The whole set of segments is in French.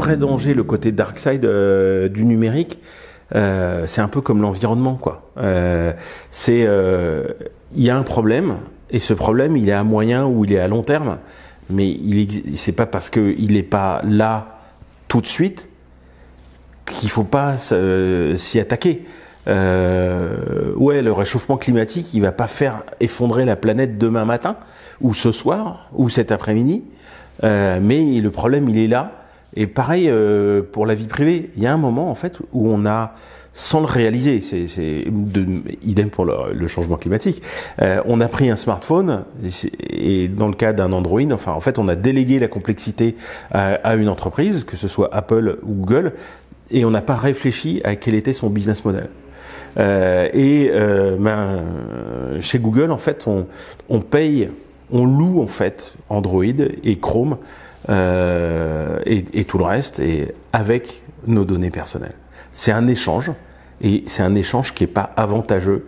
vrai danger, le côté dark side du numérique. C'est un peu comme l'environnement, quoi. Il y a un problème, et ce problème, il est à moyen ou il est à long terme, mais c'est pas parce qu'il n'est pas là tout de suite qu'il faut pas s'y attaquer. Le réchauffement climatique, il va pas faire effondrer la planète demain matin, ou ce soir, ou cet après-midi, mais le problème, il est là. Et pareil pour la vie privée, il y a un moment en fait où on a, sans le réaliser, idem pour le changement climatique, on a pris un smartphone et dans le cas d'un Android, enfin en fait on a délégué la complexité à une entreprise, que ce soit Apple ou Google, et on n'a pas réfléchi à quel était son business model. Chez Google en fait on paye, on loue en fait Android et Chrome et tout le reste, et avec nos données personnelles. C'est un échange, et c'est un échange qui est pas avantageux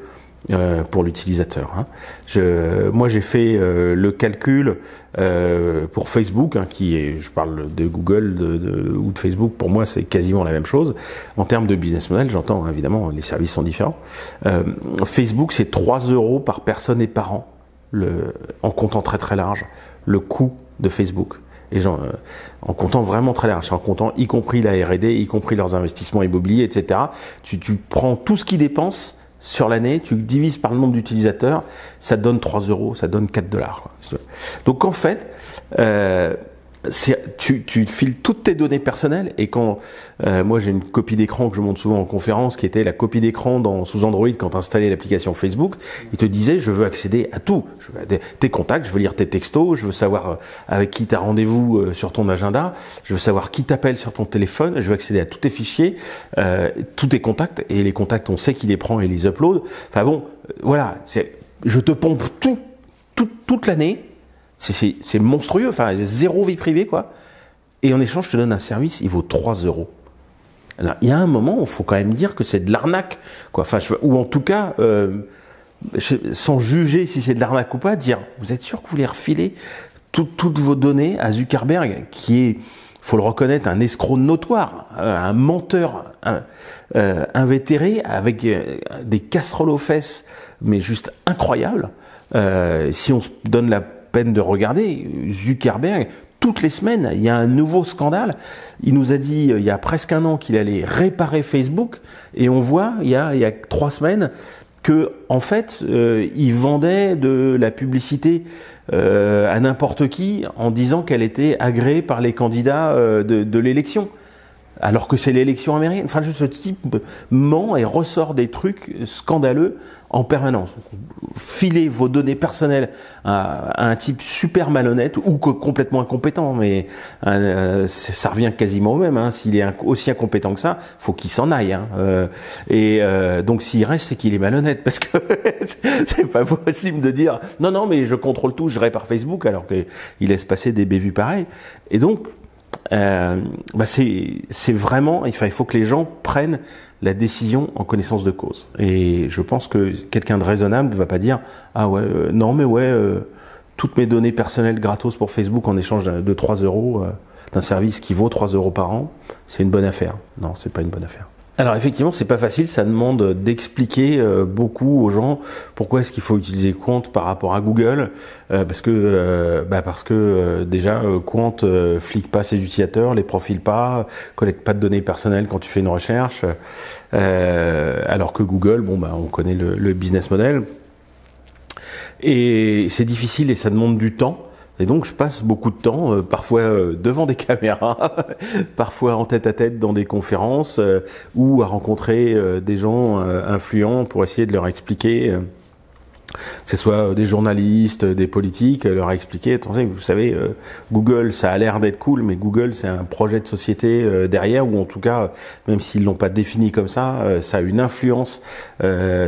pour l'utilisateur. Moi, j'ai fait le calcul pour Facebook, je parle de Google ou de Facebook. Pour moi, c'est quasiment la même chose en termes de business model. J'entends évidemment les services sont différents. Facebook, c'est 3 € par personne et par an, en comptant très très large, le coût de Facebook. Et en comptant vraiment très large, en comptant y compris la R&D, y compris leurs investissements immobiliers, etc. Tu prends tout ce qu'ils dépensent sur l'année, tu divises par le nombre d'utilisateurs, ça te donne 3 €, ça te donne 4 $. Quoi. Donc en fait, tu files toutes tes données personnelles, et quand moi j'ai une copie d'écran que je montre souvent en conférence, qui était la copie d'écran sous Android quand tu installais l'application Facebook, il te disait je veux accéder à tout, je veux tes contacts, je veux lire tes textos, je veux savoir avec qui tu as rendez-vous sur ton agenda, je veux savoir qui t'appelle sur ton téléphone, je veux accéder à tous tes fichiers, tous tes contacts, et les contacts on sait qui les prend et les upload. Enfin bon, voilà, je te pompe toute l'année. C'est monstrueux, enfin, zéro vie privée, quoi. Et en échange, je te donne un service, il vaut 3 €. Alors, il y a un moment où il faut quand même dire que c'est de l'arnaque, quoi. Enfin, ou en tout cas, sans juger si c'est de l'arnaque ou pas, dire, vous êtes sûr que vous voulez refiler toutes vos données à Zuckerberg, qui est, faut le reconnaître, un escroc notoire, un menteur invétéré, avec des casseroles aux fesses, mais juste incroyables. Si on se donne la peine de regarder, Zuckerberg, toutes les semaines, il y a un nouveau scandale. Il nous a dit, il y a presque un an, qu'il allait réparer Facebook, et on voit, il y a 3 semaines, que en fait, il vendait de la publicité à n'importe qui, en disant qu'elle était agréée par les candidats de l'élection. Alors que c'est l'élection américaine. Enfin, ce type ment et ressort des trucs scandaleux en permanence. Filez vos données personnelles à un type super malhonnête ou complètement incompétent, mais ça revient quasiment au même. S'il est aussi incompétent que ça, faut qu'il s'en aille. Donc s'il reste, c'est qu'il est malhonnête, parce que c'est pas possible de dire non, mais je contrôle tout, je répare Facebook, alors qu'il laisse passer des bévues pareils. Et donc c'est vraiment, il faut que les gens prennent la décision en connaissance de cause. Et je pense que quelqu'un de raisonnable ne va pas dire toutes mes données personnelles gratos pour Facebook en échange de 3 € d'un service qui vaut 3 € par an, c'est une bonne affaire. Non, c'est pas une bonne affaire. Alors effectivement, c'est pas facile, ça demande d'expliquer beaucoup aux gens pourquoi est-ce qu'il faut utiliser Quant par rapport à Google, parce que déjà Quant flique pas ses utilisateurs, les profile pas, collecte pas de données personnelles quand tu fais une recherche, alors que Google, on connaît le business model, et c'est difficile et ça demande du temps. Et donc je passe beaucoup de temps, parfois devant des caméras, parfois en tête-à-tête dans des conférences, ou à rencontrer des gens influents pour essayer de leur expliquer, que ce soit des journalistes, des politiques, leur expliquer, attendez, vous savez, Google, ça a l'air d'être cool, mais Google, c'est un projet de société derrière, ou en tout cas, même s'ils l'ont pas défini comme ça, ça a une influence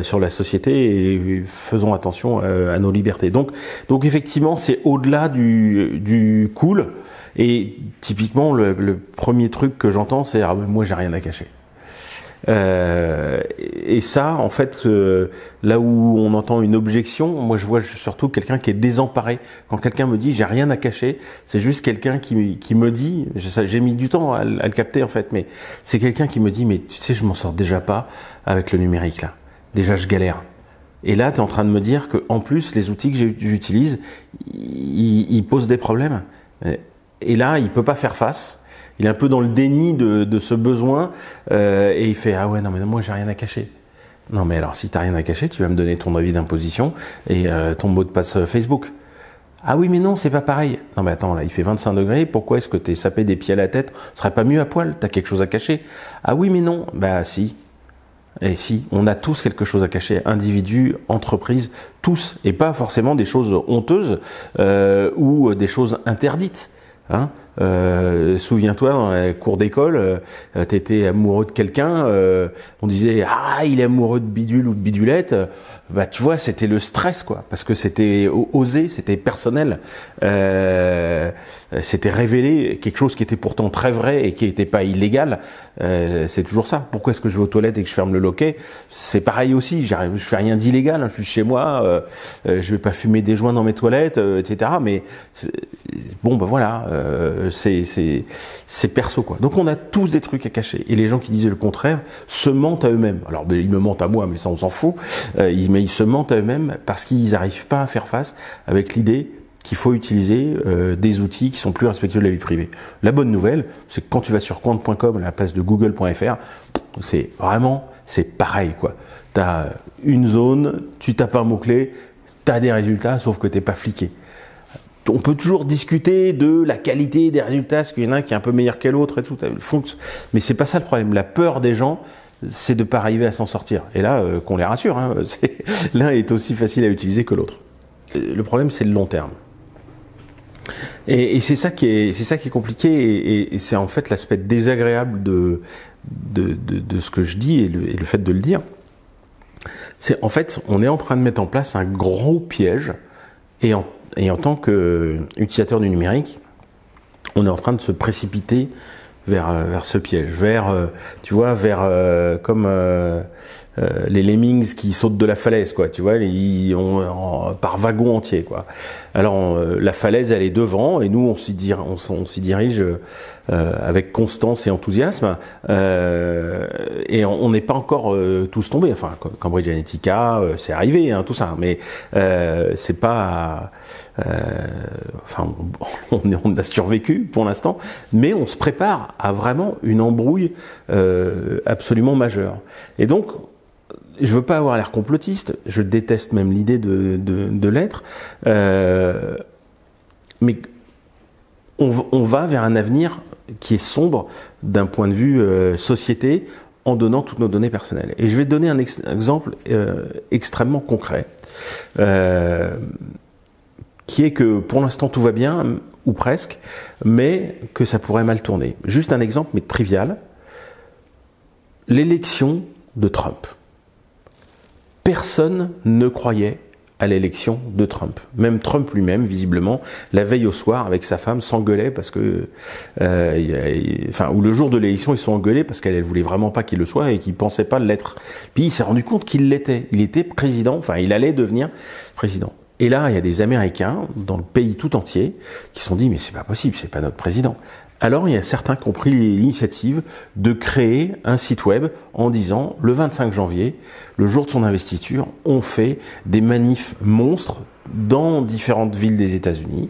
sur la société, et faisons attention à nos libertés. Donc effectivement, c'est au-delà du cool, et typiquement, le premier truc que j'entends, c'est moi, j'ai rien à cacher. Et ça, en fait, là où on entend une objection, moi je vois surtout quelqu'un qui est désemparé. Quand quelqu'un me dit j'ai rien à cacher, c'est juste quelqu'un qui me dit, j'ai mis du temps à le capter en fait, mais c'est quelqu'un qui me dit mais tu sais je m'en sors déjà pas avec le numérique là. Déjà je galère. Et là tu es en train de me dire que en plus les outils que j'utilise, ils posent des problèmes. Et là il peut pas faire face. Il est un peu dans le déni de ce besoin et il fait ah ouais non mais moi j'ai rien à cacher. Non mais alors si t'as rien à cacher, tu vas me donner ton avis d'imposition et ton mot de passe Facebook. Ah oui mais non c'est pas pareil. Non mais attends là il fait 25 degrés, pourquoi est-ce que t'es sapé des pieds à la tête? Ce serait pas mieux à poil? T'as quelque chose à cacher? Ah oui mais non. Bah si. Et si, on a tous quelque chose à cacher, individus, entreprises, tous, et pas forcément des choses honteuses ou des choses interdites. Hein, souviens-toi dans la cour d'école, t'étais amoureux de quelqu'un, on disait ah il est amoureux de bidule ou de bidulette, bah tu vois c'était le stress quoi, parce que c'était osé, c'était personnel, c'était révélé quelque chose qui était pourtant très vrai et qui n'était pas illégal. C'est toujours ça. Pourquoi est-ce que je vais aux toilettes et que je ferme le loquet? C'est pareil aussi. Je fais rien d'illégal. Hein, je suis chez moi. Je vais pas fumer des joints dans mes toilettes, etc. Mais bon, ben voilà. C'est perso quoi. Donc on a tous des trucs à cacher. Et les gens qui disaient le contraire se mentent à eux-mêmes. Alors ils me mentent à moi, mais ça on s'en fout. Mais ils se mentent à eux-mêmes parce qu'ils n'arrivent pas à faire face avec l'idée qu'il faut utiliser des outils qui sont plus respectueux de la vie privée. La bonne nouvelle, c'est que quand tu vas sur compte.com à la place de google.fr, c'est pareil quoi. T'as une zone, tu tapes un mot-clé, t'as des résultats, sauf que t'es pas fliqué. On peut toujours discuter de la qualité des résultats, parce qu'il y en a un qui est un peu meilleur que l'autre et tout, mais c'est pas ça le problème. La peur des gens, c'est de pas arriver à s'en sortir. Et là, qu'on les rassure, hein, l'un est aussi facile à utiliser que l'autre. Le problème, c'est le long terme. Et c'est ça qui est compliqué, et c'est en fait l'aspect désagréable de ce que je dis et le fait de le dire. C'est en fait, on est en train de mettre en place un gros piège, et en tant qu'utilisateur du numérique, on est en train de se précipiter vers ce piège, comme les lemmings qui sautent de la falaise, quoi. Tu vois, par wagon entier, quoi. Alors la falaise, elle est devant, et nous on s'y dirige avec constance et enthousiasme, et on n'est pas encore tous tombés. Enfin, Cambridge Analytica, c'est arrivé, hein, tout ça, mais c'est pas. Enfin, on a survécu pour l'instant, mais on se prépare à vraiment une embrouille absolument majeure. Et donc, je veux pas avoir l'air complotiste, je déteste même l'idée de l'être, mais on va vers un avenir qui est sombre d'un point de vue société, en donnant toutes nos données personnelles. Et je vais te donner un exemple extrêmement concret, qui est que pour l'instant tout va bien, ou presque, mais que ça pourrait mal tourner. Juste un exemple, mais trivial. L'élection de Trump. Personne ne croyait à l'élection de Trump. Même Trump lui-même, visiblement, la veille au soir, avec sa femme, s'engueulait parce que... ou le jour de l'élection, ils se sont engueulés parce qu'elle voulait vraiment pas qu'il le soit et qu'il pensait pas l'être. Puis il s'est rendu compte qu'il l'était. Il était président, il allait devenir président. Et là, il y a des Américains, dans le pays tout entier, qui se sont dit « mais c'est pas possible, c'est pas notre président ». Alors, il y a certains qui ont pris l'initiative de créer un site web en disant, le 25 janvier, le jour de son investiture, on fait des manifs monstres dans différentes villes des États-Unis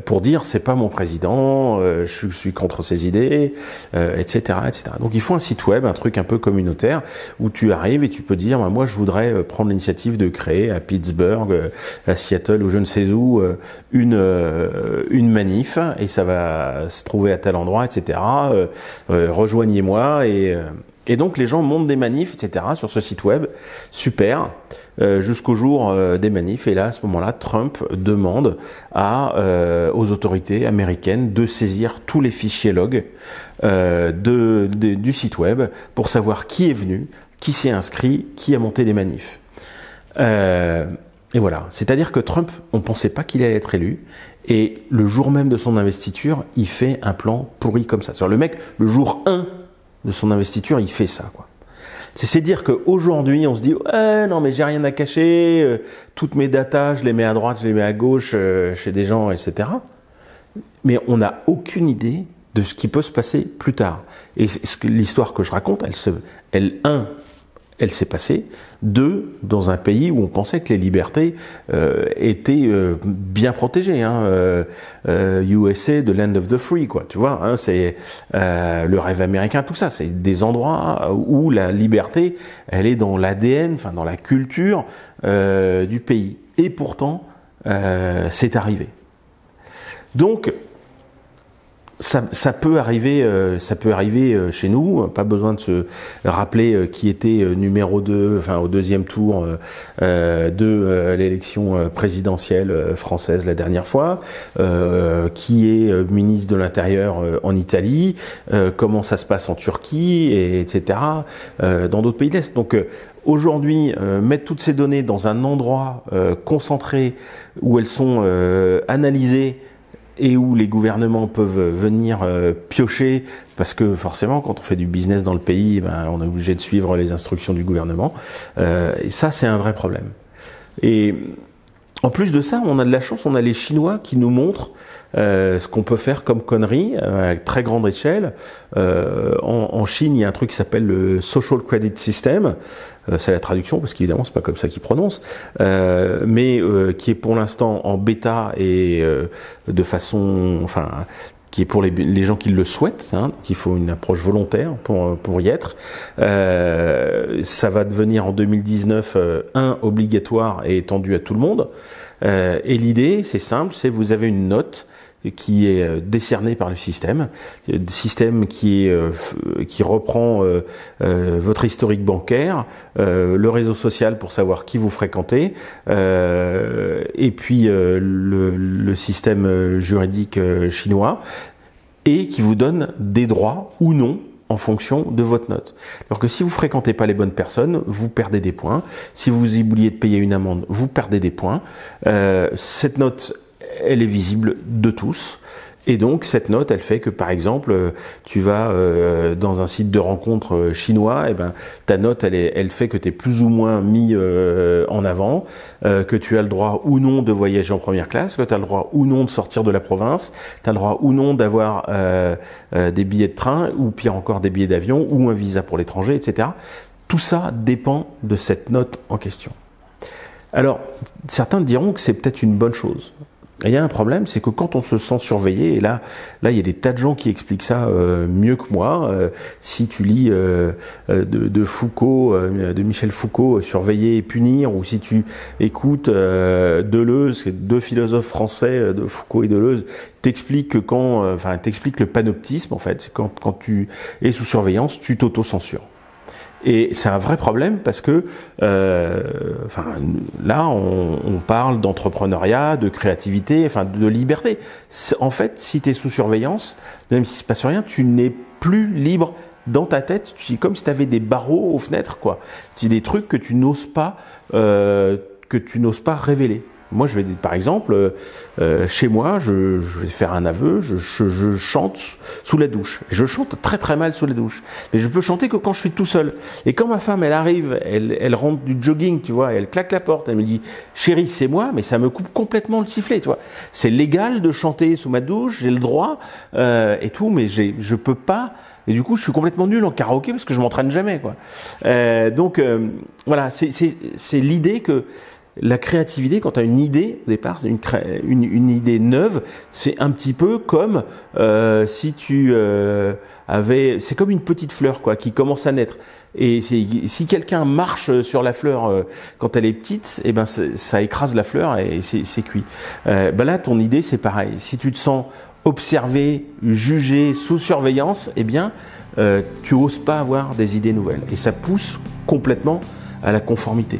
pour dire c'est pas mon président, je suis contre ses idées, etc., etc. Donc il faut un site web, un truc un peu communautaire où tu arrives et tu peux dire moi je voudrais prendre l'initiative de créer à Pittsburgh, à Seattle ou je ne sais où une manif et ça va se trouver à tel endroit, etc. Rejoignez-moi et donc les gens montent des manifs, etc. sur ce site web, super. Jusqu'au jour des manifs, et là à ce moment-là Trump demande aux autorités américaines de saisir tous les fichiers log du site web pour savoir qui est venu, qui s'est inscrit, qui a monté des manifs. Et voilà, c'est-à-dire que Trump, on pensait pas qu'il allait être élu, et le jour même de son investiture, il fait un plan pourri comme ça. C'est-à-dire le mec, le jour 1 de son investiture, il fait ça, quoi. C'est dire qu'aujourd'hui, on se dit ouais, non mais j'ai rien à cacher, toutes mes datas, je les mets à droite, je les mets à gauche, chez des gens, etc. Mais on n'a aucune idée de ce qui peut se passer plus tard. Et l'histoire que je raconte, elle s'est passée. 2, dans un pays où on pensait que les libertés étaient bien protégées. USA, the land of the free, quoi. Tu vois, c'est le rêve américain, tout ça. C'est des endroits où la liberté, elle est dans l'ADN, enfin dans la culture du pays. Et pourtant, c'est arrivé. Donc, ça peut arriver chez nous. Pas besoin de se rappeler qui était numéro 2, enfin au deuxième tour de l'élection présidentielle française la dernière fois, qui est ministre de l'Intérieur en Italie, comment ça se passe en Turquie, etc. Dans d'autres pays de l'Est. Donc aujourd'hui, mettre toutes ces données dans un endroit concentré où elles sont analysées et où les gouvernements peuvent venir piocher, parce que forcément, quand on fait du business dans le pays, on est obligé de suivre les instructions du gouvernement. Et ça, c'est un vrai problème. Et en plus de ça, on a de la chance, on a les Chinois qui nous montrent ce qu'on peut faire comme connerie à très grande échelle. En Chine, il y a un truc qui s'appelle le Social Credit System. C'est la traduction, parce qu'évidemment, c'est pas comme ça qu'ils prononcent, mais qui est pour l'instant en bêta et de façon, enfin, qui est pour les gens qui le souhaitent, qu'il faut une approche volontaire pour y être. Ça va devenir en 2019 obligatoire et étendu à tout le monde. Et l'idée, c'est simple, c'est vous avez une note qui est décerné par le système qui reprend votre historique bancaire, le réseau social pour savoir qui vous fréquentez, et puis le système juridique chinois, et qui vous donne des droits ou non en fonction de votre note. Alors que si vous fréquentez pas les bonnes personnes, vous perdez des points. Si vous oubliez de payer une amende, vous perdez des points. Cette note, elle est visible de tous. Et donc, cette note, elle fait que, par exemple, tu vas dans un site de rencontre chinois, et ta note, elle fait que tu es plus ou moins mis en avant, que tu as le droit ou non de voyager en première classe, que tu as le droit ou non de sortir de la province, tu as le droit ou non d'avoir des billets de train, ou pire encore des billets d'avion, ou un visa pour l'étranger, etc. Tout ça dépend de cette note en question. Alors, certains diront que c'est peut-être une bonne chose. Et il y a un problème, c'est que quand on se sent surveillé, et là il y a des tas de gens qui expliquent ça mieux que moi. Si tu lis de Foucault, de Michel Foucault, Surveiller et punir, ou si tu écoutes Deleuze, deux philosophes français, de Foucault et Deleuze, t'expliquent que t'expliquent le panoptisme en fait. C'est quand tu es sous surveillance, tu t'auto-censures. Et c'est un vrai problème parce que là on parle d'entrepreneuriat, de créativité, de liberté. En fait, si tu es sous surveillance, même s'il se passe rien, tu n'es plus libre dans ta tête. C'est comme si tu avais des barreaux aux fenêtres, quoi. Tu des trucs que tu n'oses pas révéler. Moi, je vais, par exemple, chez moi, je vais faire un aveu, je chante sous la douche. Je chante très très mal sous la douche. Mais je peux chanter que quand je suis tout seul. Et quand ma femme, elle arrive, elle rentre du jogging, tu vois, elle claque la porte, elle me dit, chérie, c'est moi, mais ça me coupe complètement le sifflet, tu vois. C'est légal de chanter sous ma douche, j'ai le droit, et tout, mais je peux pas. Et du coup, je suis complètement nul en karaoké parce que je m'entraîne jamais, quoi. Donc, voilà, c'est l'idée que la créativité, quand tu as une idée au départ, une idée neuve, c'est un petit peu comme si tu c'est comme une petite fleur, quoi, qui commence à naître. Et si quelqu'un marche sur la fleur quand elle est petite, ça écrase la fleur et c'est cuit. Là, ton idée, c'est pareil. Si tu te sens observé, jugé, sous surveillance, tu oses pas avoir des idées nouvelles. Et ça pousse complètement à la conformité.